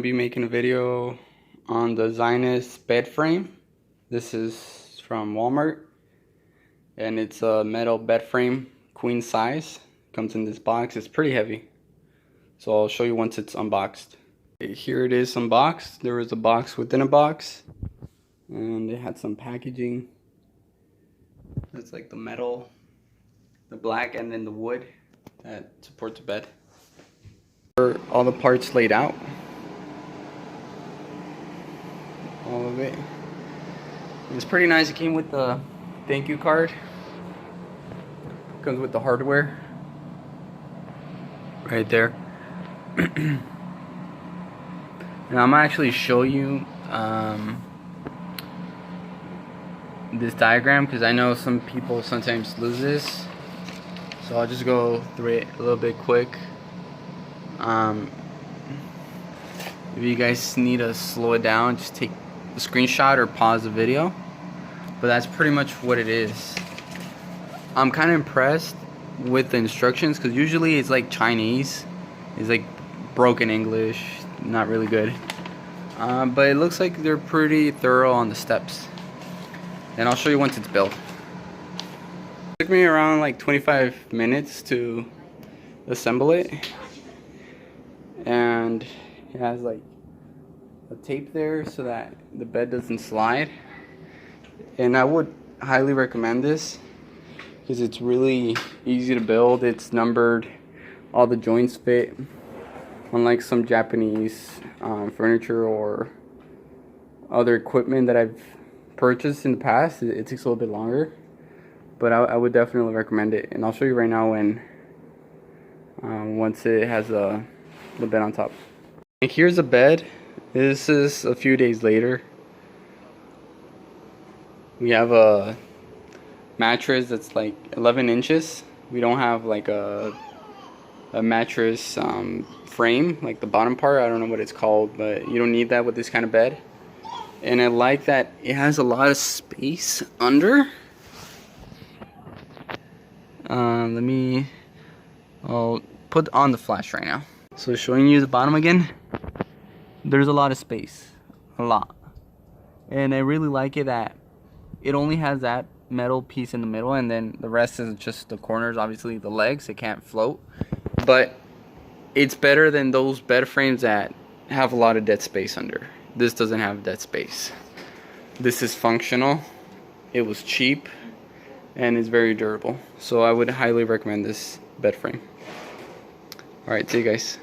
I'll be making a video on the Zinus bed frame. This is from Walmart, and it's a metal bed frame, queen size. Comes in this box. It's pretty heavy, so I'll show you once it's unboxed. Here it is unboxed. There was a box within a box, and it had some packaging. It's like the metal, the black, and then the wood that supports the bed. All the parts laid out, all of it. It's pretty nice. It came with the thank you card. Comes with the hardware right there. And I'm gonna actually show you this diagram, because I know some people sometimes lose this, so I'll just go through it a little bit quick. If you guys need to slow it down, just take a screenshot or pause the video, but that's pretty much what it is. I'm kind of impressed with the instructions, because usually it's like Chinese, it's like broken English, not really good, but it looks like they're pretty thorough on the steps, and I'll show you once it's built. It took me around like 25 minutes to assemble it, and it has like a tape there so that the bed doesn't slide. And I would highly recommend this because it's really easy to build. It's numbered, all the joints fit, unlike some Japanese furniture or other equipment that I've purchased in the past. It takes a little bit longer, but I would definitely recommend it. And I'll show you right now when once it has the bed on top. And here's a bed. This is a few days later. We have a mattress that's like 11 inches. We don't have like a mattress frame, like the bottom part. I don't know what it's called, but you don't need that with this kind of bed. And I like that it has a lot of space under. I'll put on the flash right now. So showing you the bottom again, there's a lot of space, a lot. And I really like it that it only has that metal piece in the middle, and then the rest is just the corners, obviously the legs, it can't float. But it's better than those bed frames that have a lot of dead space under. This doesn't have dead space. This is functional, it was cheap, and it's very durable. So I would highly recommend this bed frame. Alright, see you guys.